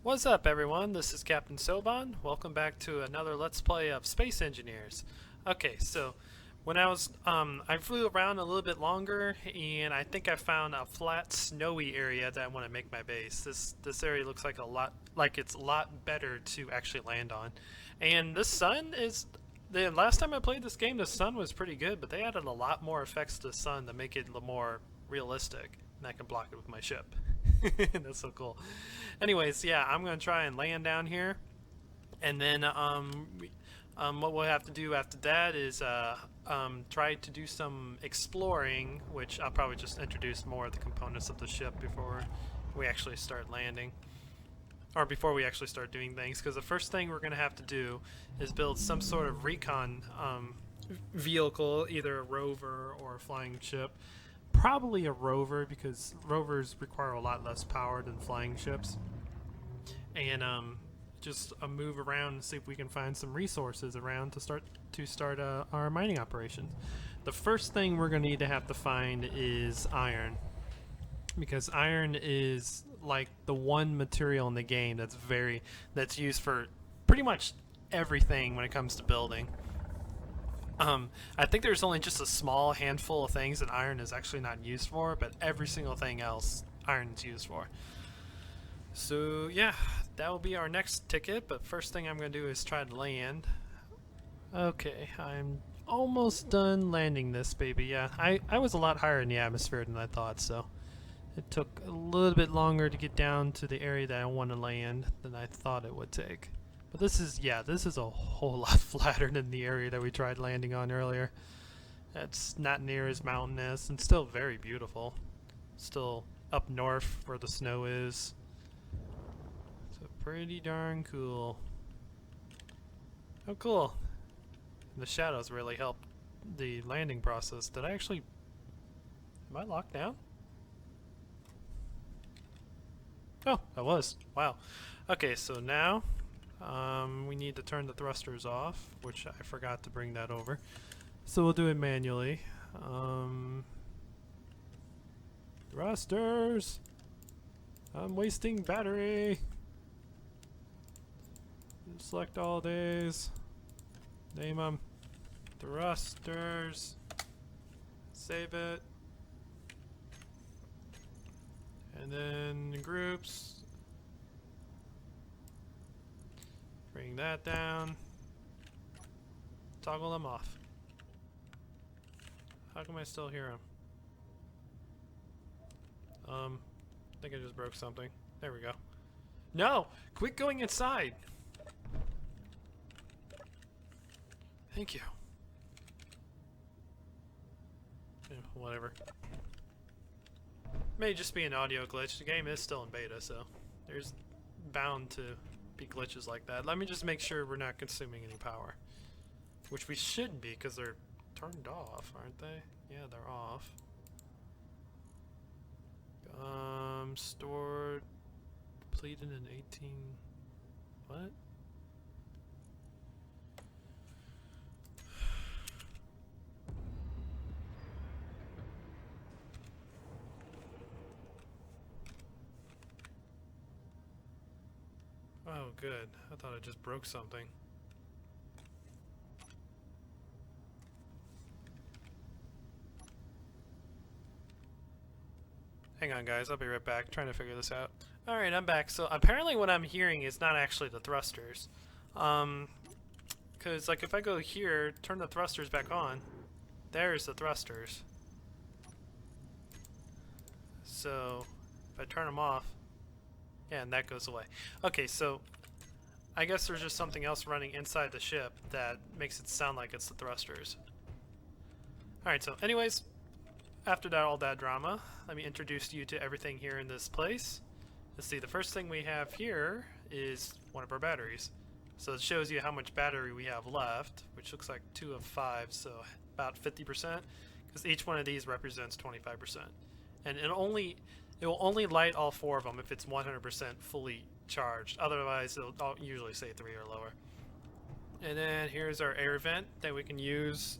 What's up, everyone? This is Captain Soban. Welcome back to another Let's Play of Space Engineers. Okay, so when I flew around a little bit longer, and I think I found a flat, snowy area that I want to make my base. This area looks like it's a lot better to actually land on, and the sun is. The last time I played this game, the sun was pretty good, but they added a lot more effects to the sun to make it a little more realistic, and I can block it with my ship. That's so cool. Anyways, yeah, I'm gonna try and land down here, and then what we'll have to do after that is try to do some exploring, which I'll probably just introduce more of the components of the ship before we actually start landing, or before we actually start doing things. Because the first thing we're gonna have to do is build some sort of recon vehicle, either a rover or a flying ship. Probably a rover because rovers require a lot less power than flying ships. And just move around and see if we can find some resources around to start our mining operations. The first thing we're going to have to find is iron, because iron is like the one material in the game that's used for pretty much everything when it comes to building. I think there's only just a small handful of things that iron is actually not used for, but every single thing else iron is used for. So yeah, that will be our next ticket, but first thing I'm going to do is try to land. Okay, I'm almost done landing this baby. Yeah, I was a lot higher in the atmosphere than I thought, so it took a little bit longer to get down to the area that I want to land than I thought it would take. But this is a whole lot flatter than the area that we tried landing on earlier. It's not near as mountainous and still very beautiful. Still up north where the snow is. So pretty darn cool. Oh, cool. The shadows really help the landing process. Did I actually... Am I locked down? Oh, I was. Wow. Okay, so now we need to turn the thrusters off, which I forgot to bring that over. So we'll do it manually. Thrusters! I'm wasting battery! Select all days. Name them. Thrusters. Save it. And then groups. Bring that down. Toggle them off. How come I still hear them? I think I just broke something. There we go. No! Quit going inside! Thank you. Yeah, whatever. May just be an audio glitch. The game is still in beta, so there's bound to be glitches like that. Let me just make sure we're not consuming any power. Which we shouldn't be, because they're turned off, aren't they? Yeah, they're off. Stored, depleted in 18... What? Oh, good. I thought I just broke something. Hang on, guys. I'll be right back. Trying to figure this out. Alright, I'm back. So apparently what I'm hearing is not actually the thrusters. Because, like, if I go here, turn the thrusters back on, there's the thrusters. So, if I turn them off, yeah, and that goes away. Okay, so I guess there's just something else running inside the ship that makes it sound like it's the thrusters. Alright, so anyways, after that, all that drama, let me introduce you to everything here in this place. Let's see, the first thing we have here is one of our batteries. So it shows you how much battery we have left, which looks like 2 of 5, so about 50%, because each one of these represents 25%. And it will only light all 4 of them if it's 100% fully charged. Otherwise, it'll usually say 3 or lower. And then here's our air vent that we can use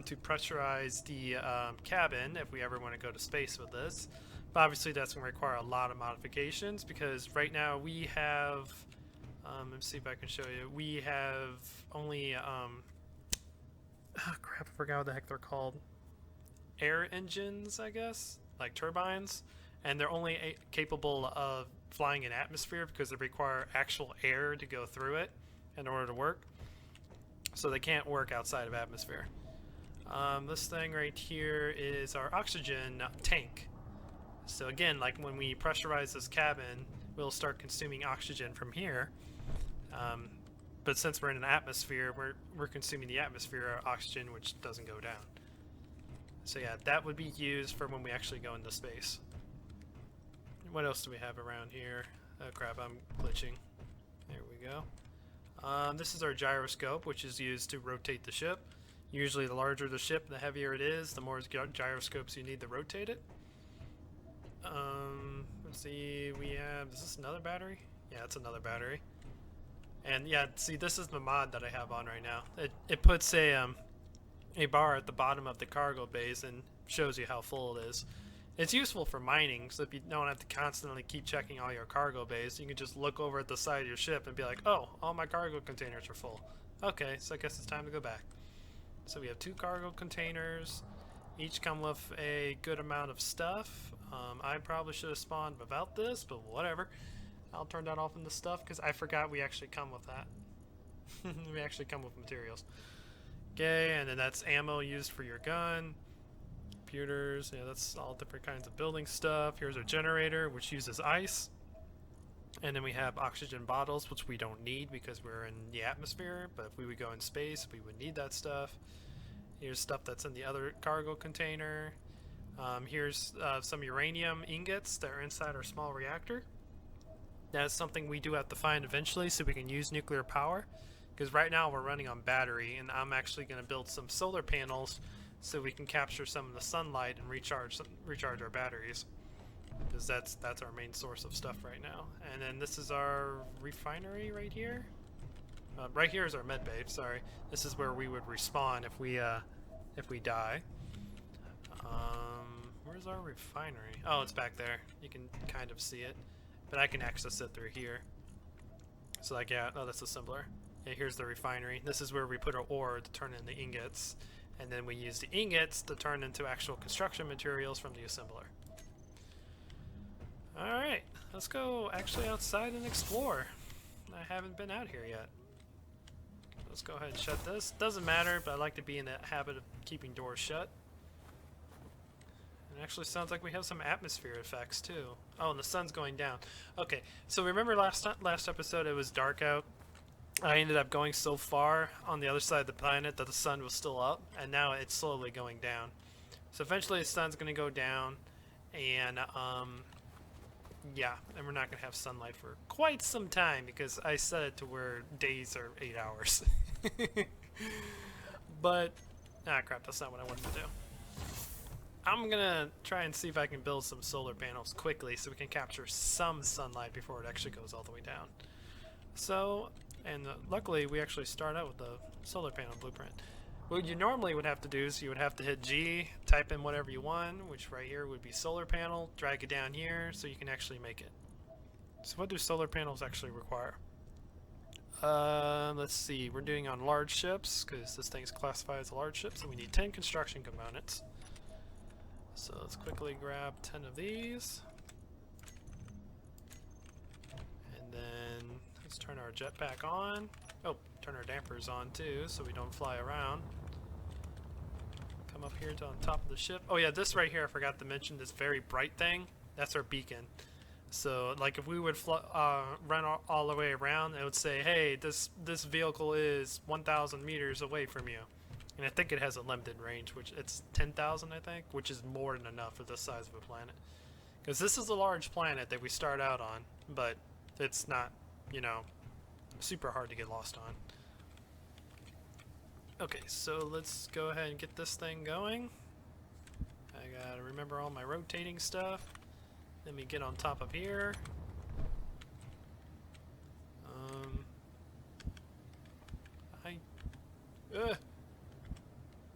to pressurize the cabin if we ever want to go to space with this. But obviously that's going to require a lot of modifications because right now we have, let's see if I can show you, we have only, oh crap, I forgot what the heck they're called. Air engines, I guess, like turbines, and they're only capable of flying in atmosphere because they require actual air to go through it in order to work. So they can't work outside of atmosphere. This thing right here is our oxygen tank. So again, like when we pressurize this cabin, we'll start consuming oxygen from here. But since we're in an atmosphere, we're consuming the atmosphere oxygen, which doesn't go down. So yeah, that would be used for when we actually go into space. What else do we have around here? Oh crap, I'm glitching. There we go. This is our gyroscope, which is used to rotate the ship. Usually the larger the ship, the heavier it is, the more gyroscopes you need to rotate it. Let's see, we have, is this another battery? Yeah, it's another battery. And yeah, see, this is the mod that I have on right now. It puts a bar at the bottom of the cargo bays and shows you how full it is. It's useful for mining, so if you don't have to constantly keep checking all your cargo bays, you can just look over at the side of your ship and be like, oh, all my cargo containers are full. Okay, so I guess it's time to go back. So we have 2 cargo containers. Each come with a good amount of stuff. I probably should have spawned without this, but whatever. I'll turn that off in the stuff because I forgot we actually come with that. We actually come with materials. Okay, and then that's ammo used for your gun. Computers, yeah, that's all different kinds of building stuff. Here's our generator, which uses ice. And then we have oxygen bottles, which we don't need because we're in the atmosphere, but if we would go in space, we would need that stuff. Here's stuff that's in the other cargo container. Here's some uranium ingots that are inside our small reactor. That's something we do have to find eventually so we can use nuclear power. Because right now we're running on battery, and I'm actually going to build some solar panels so we can capture some of the sunlight and recharge our batteries. Because that's our main source of stuff right now. And then this is our refinery right here. Right here is our med bay. Sorry, this is where we would respawn if we die. Where's our refinery? Oh, it's back there. You can kind of see it, but I can access it through here. So like, yeah, oh, that's assembler. Yeah, here's the refinery. This is where we put our ore to turn into ingots, and then we use the ingots to turn into actual construction materials from the assembler. Alright, let's go actually outside and explore. I haven't been out here yet. Let's go ahead and shut this. Doesn't matter, but I like to be in the habit of keeping doors shut. It actually sounds like we have some atmosphere effects too. Oh, and the sun's going down. Okay, so remember last episode it was dark out? I ended up going so far on the other side of the planet that the sun was still up, and now it's slowly going down. So eventually the sun's going to go down, and yeah, and we're not going to have sunlight for quite some time because I set it to where days are 8 hours. But, ah crap, that's not what I wanted to do. I'm gonna try and see if I can build some solar panels quickly so we can capture some sunlight before it actually goes all the way down. So, and luckily we actually start out with the solar panel blueprint. What you normally would have to do is you would have to hit G, type in whatever you want, which right here would be solar panel, drag it down here so you can actually make it. So what do solar panels actually require? Let's see, we're doing on large ships because this thing's classified as a large ship, so we need 10 construction components. So let's quickly grab 10 of these. And then let's turn our jetpack on. Oh, turn our dampers on too so we don't fly around. Come up here to on top of the ship. Oh yeah, this right here I forgot to mention, this very bright thing. That's our beacon. So like if we would run all the way around, it would say, hey, this vehicle is 1,000 meters away from you. And I think it has a limited range, which it's 10,000, I think, which is more than enough for this size of a planet. Because this is a large planet that we start out on, but it's not, you know, super hard to get lost on. Okay, so let's go ahead and get this thing going. I gotta remember all my rotating stuff. Let me get on top of here.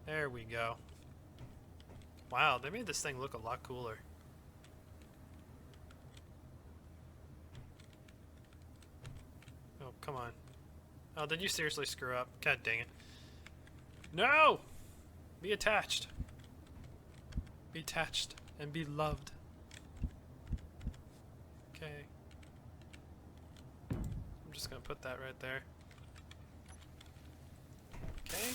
There we go. Wow, they made this thing look a lot cooler. Oh, come on. Oh, did you seriously screw up? God dang it. No! Be attached. Be attached and be loved. Okay. I'm just gonna put that right there. Okay.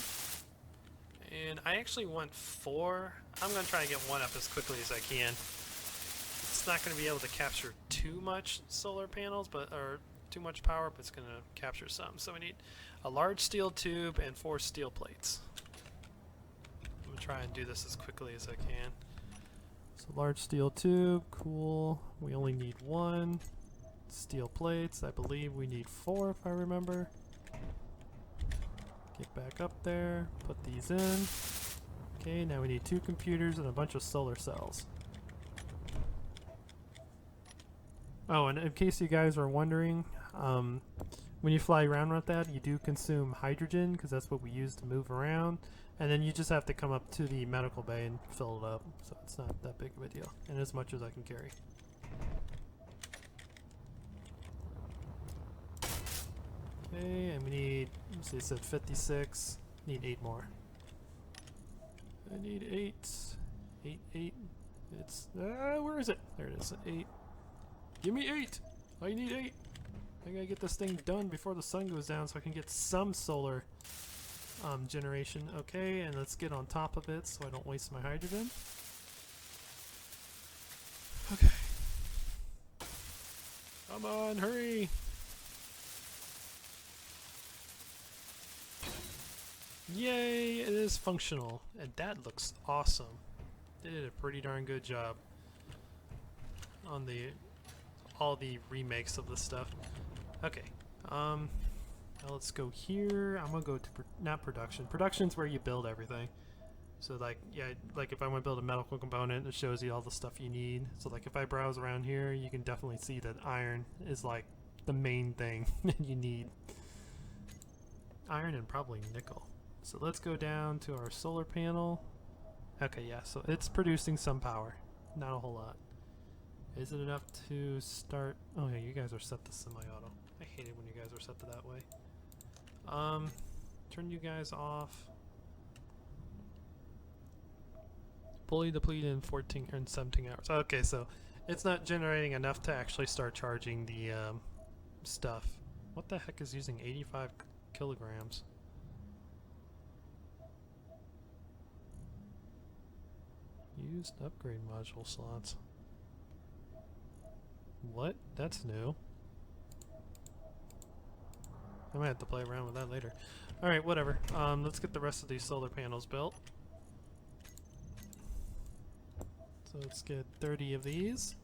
And I actually want 4. I'm gonna try and get 1 up as quickly as I can. It's not gonna be able to capture too much solar panels, or too much power, but it's gonna capture some. So we need a large steel tube and 4 steel plates. I'm gonna try and do this as quickly as I can. So large steel tube, cool. We only need 1. Steel plates, I believe we need 4 if I remember. Get back up there, put these in. Okay, now we need 2 computers and a bunch of solar cells. Oh, and in case you guys are wondering, when you fly around with that, you do consume hydrogen, because that's what we use to move around. And then you just have to come up to the medical bay and fill it up, so it's not that big of a deal, and as much as I can carry. Okay, and we need, let's see, it said 56, need 8 more. I need 8, 8, 8, it's, where is it? There it is, 8. Give me 8! I need 8! I gotta get this thing done before the sun goes down so I can get some solar generation. Okay, and let's get on top of it so I don't waste my hydrogen. Okay. Come on, hurry! Yay, it is functional. And that looks awesome. They did a pretty darn good job on all the remakes of this stuff. Okay, now let's go here. I'm gonna go to not production. Production's where you build everything. So like, yeah, like if I want to build a medical component, it shows you all the stuff you need. So like if I browse around here, you can definitely see that iron is like the main thing that you need. Iron and probably nickel. So let's go down to our solar panel. Okay, yeah, so it's producing some power. Not a whole lot. Is it enough to start? Oh yeah, you guys are set to semi-auto. I hate it when you guys are set to that way. Turn you guys off. Fully depleted in 14 and 17 hours. Okay, so it's not generating enough to actually start charging the stuff. What the heck is using 85 kilograms? Used upgrade module slots. What? That's new. I might have to play around with that later. Alright, whatever. Let's get the rest of these solar panels built. So let's get 30 of these.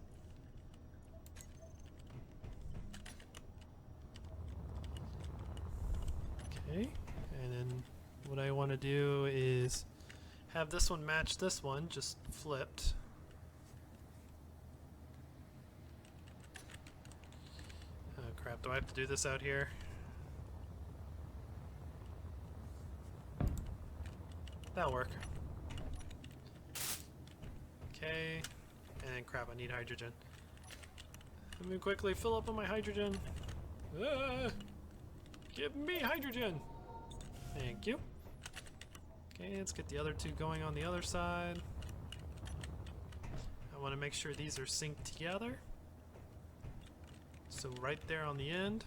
Okay, and then what I want to do is have this one match this one, just flipped. Oh crap, do I have to do this out here? That'll work. Okay, and then crap, I need hydrogen. Let me quickly fill up on my hydrogen. Ah, give me hydrogen! Thank you. Okay, let's get the other 2 going on the other side. I want to make sure these are synced together. So right there on the end.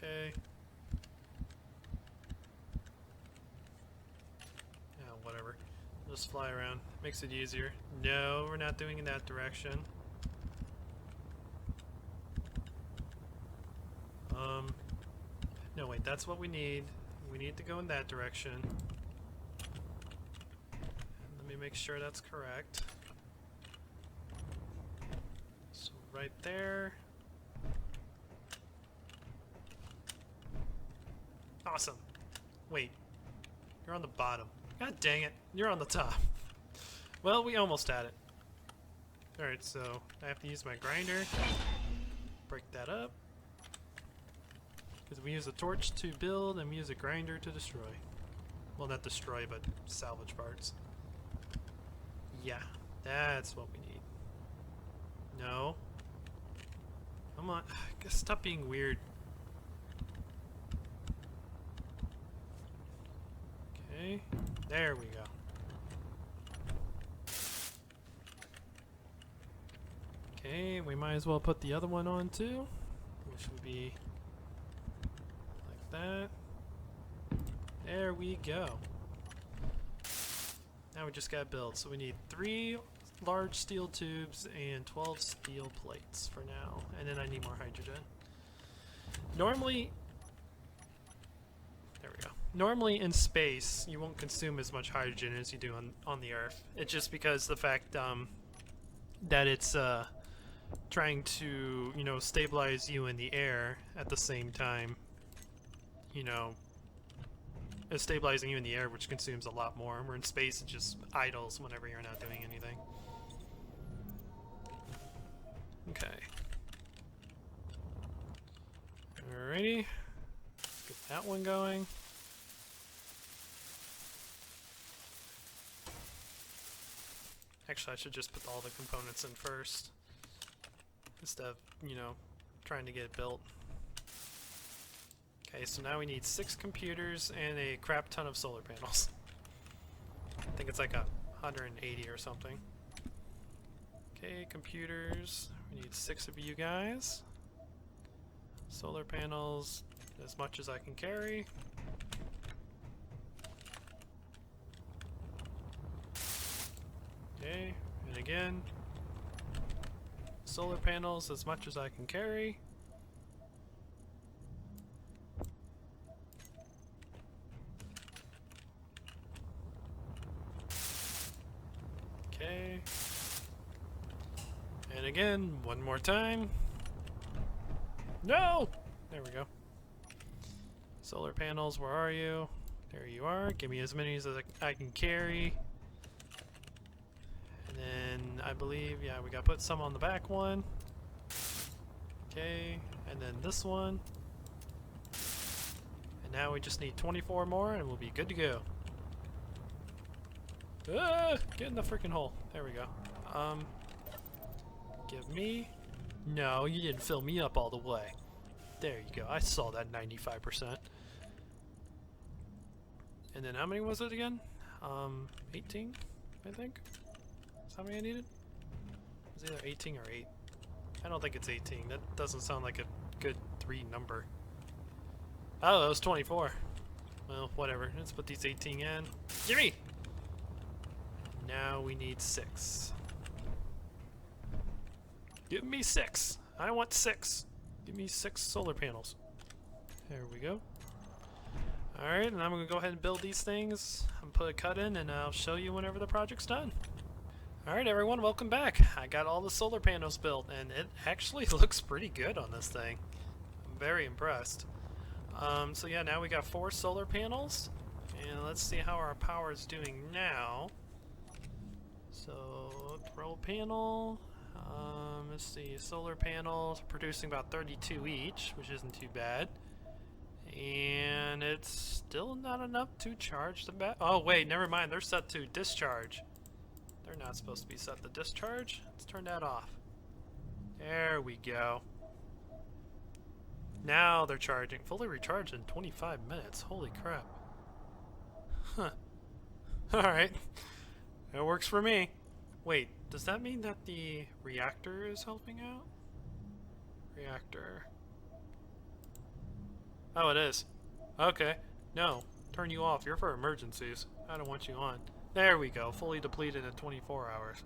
Okay. Yeah, whatever. Just fly around. Makes it easier. No, we're not doing in that direction. No, wait, that's what we need. We need to go in that direction. Let me make sure that's correct. So right there. Awesome. Wait, you're on the bottom. God dang it, you're on the top. Well, we almost had it. Alright, so I have to use my grinder. Break that up. Because we use a torch to build and we use a grinder to destroy. Well, not destroy, but salvage parts. Yeah, that's what we need. No. Come on. Stop being weird. Okay. There we go. Okay, we might as well put the other one on too, which would be like that. There we go. Now we just gotta build. So we need 3 large steel tubes and 12 steel plates for now. And then I need more hydrogen. Normally, there we go. Normally in space, you won't consume as much hydrogen as you do on the Earth. It's just because the fact that it's trying to, you know, stabilize you in the air at the same time, you know, it's stabilizing you in the air, which consumes a lot more. Where in space, it just idles whenever you're not doing anything. Okay. Alrighty. Get that one going. Actually, I should just put all the components in first, instead of, you know, trying to get it built. Okay, so now we need 6 computers and a crap ton of solar panels. I think it's like 180 or something. Okay, computers. We need 6 of you guys. Solar panels, as much as I can carry. Okay, and again, solar panels as much as I can carry. Okay. And again, one more time. No! There we go. Solar panels, where are you? There you are. Give me as many as I can carry. And then I believe, yeah, we gotta put some on the back one. Okay, and then this one. And now we just need 24 more and we'll be good to go. Ah, get in the freaking hole. There we go. Give me... No, you didn't fill me up all the way. There you go. I saw that 95%. And then how many was it again? 18, I think. Is how many I needed? It was either 18 or 8. I don't think it's 18. That doesn't sound like a good 3 number. Oh, that was 24. Well, whatever. Let's put these 18 in. Gimme! Now we need 6. Give me 6. I want 6. Give me 6 solar panels. There we go. Alright, and I'm going to go ahead and build these things. I'm put a cut in and I'll show you whenever the project's done. Alright everyone, welcome back. I got all the solar panels built and it actually looks pretty good on this thing. I'm very impressed. So yeah, now we got 4 solar panels. And let's see how our power is doing now. So, throw panel. Let's see, solar panels producing about 32 each, which isn't too bad. And it's still not enough to charge the bat. Oh wait, never mind, they're set to discharge. They're not supposed to be set to discharge. Let's turn that off. There we go. Now they're charging. Fully recharged in 25 minutes. Holy crap. Huh. Alright. That works for me. Wait, does that mean that the reactor is helping out? Reactor. Oh, it is. Okay. No. Turn you off. You're for emergencies. I don't want you on. There we go. Fully depleted in 24 hours.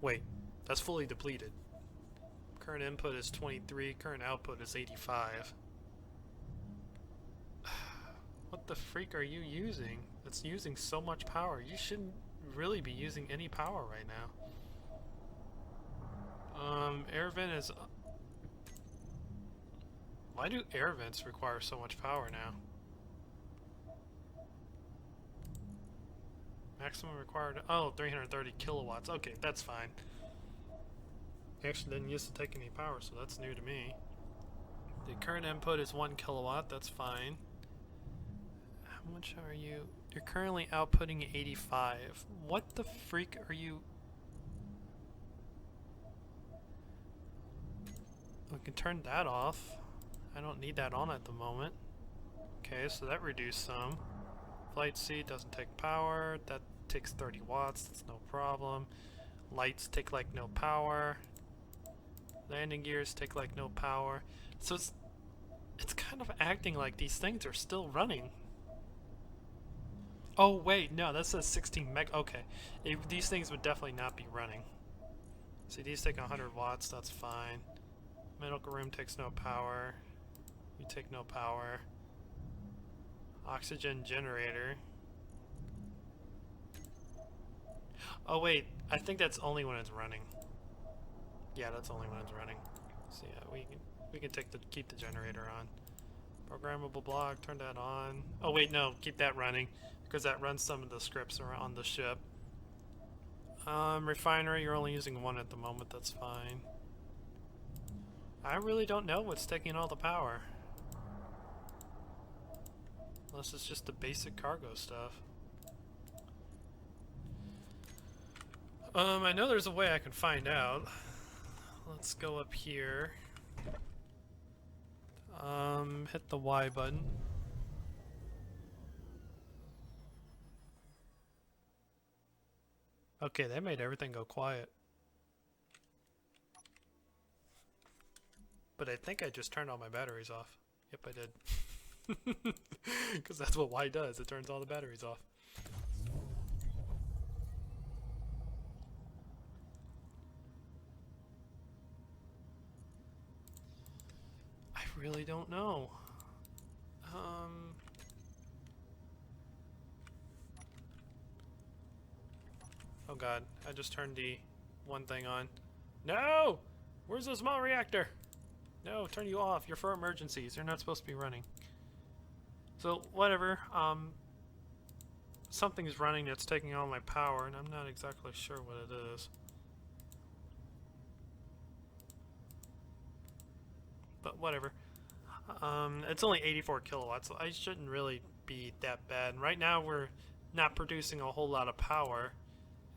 Wait. That's fully depleted. Current input is 23. Current output is 85. What the freak are you using? That's using so much power. You shouldn't really be using any power right now. Air vent is... Why do air vents require so much power now? Maximum required... Oh, 330 kilowatts. Okay, that's fine. I actually didn't used to take any power, so that's new to me. The current input is 1 kilowatt. That's fine. How much are you? You're currently outputting 85. What the freak are you? We can turn that off. I don't need that on at the moment. Okay, so that reduced some. Flight seat doesn't take power. That takes 30 watts. That's no problem. Lights take like no power. Landing gears take like no power. So it's kind of acting like these things are still running. Oh wait, no, that says 16 meg. Okay, these things would definitely not be running. See, these take 100 watts. That's fine. Medical room takes no power. You take no power. Oxygen generator. Oh wait, I think that's only when it's running. Yeah, that's only when it's running. So yeah, we can keep the generator on. Programmable block, turn that on. Oh wait, no, keep that running because that runs some of the scripts around the ship. Refinery, you're only using one at the moment. That's fine. I really don't know what's taking all the power. Unless it's just the basic cargo stuff. I know there's a way I can find out. Let's go up here. Hit the Y button. Okay, that made everything go quiet. But I think I just turned all my batteries off. Yep, I did. Because that's what Y does, it turns all the batteries off. I really don't know. Oh god, I just turned the one thing on. No! Where's the small reactor? No, turn you off. You're for emergencies. You're not supposed to be running. So, whatever. Something's running that's taking all my power, and I'm not exactly sure what it is. But whatever. It's only 84 kilowatts, so I shouldn't really be that bad. And right now we're not producing a whole lot of power,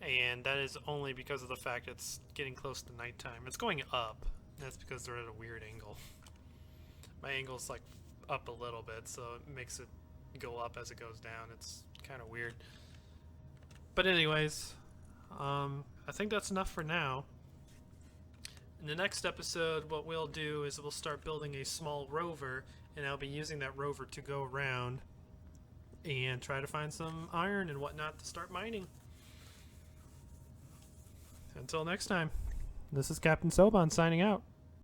and that is only because of the fact it's getting close to nighttime. It's going up. That's because they're at a weird angle. My angle's like up a little bit, so it makes it go up as it goes down. It's kind of weird. But anyways, I think that's enough for now. In the next episode, what we'll do is we'll start building a small rover, and I'll be using that rover to go around and try to find some iron and whatnot to start mining. Until next time, this is Captain Soban signing out.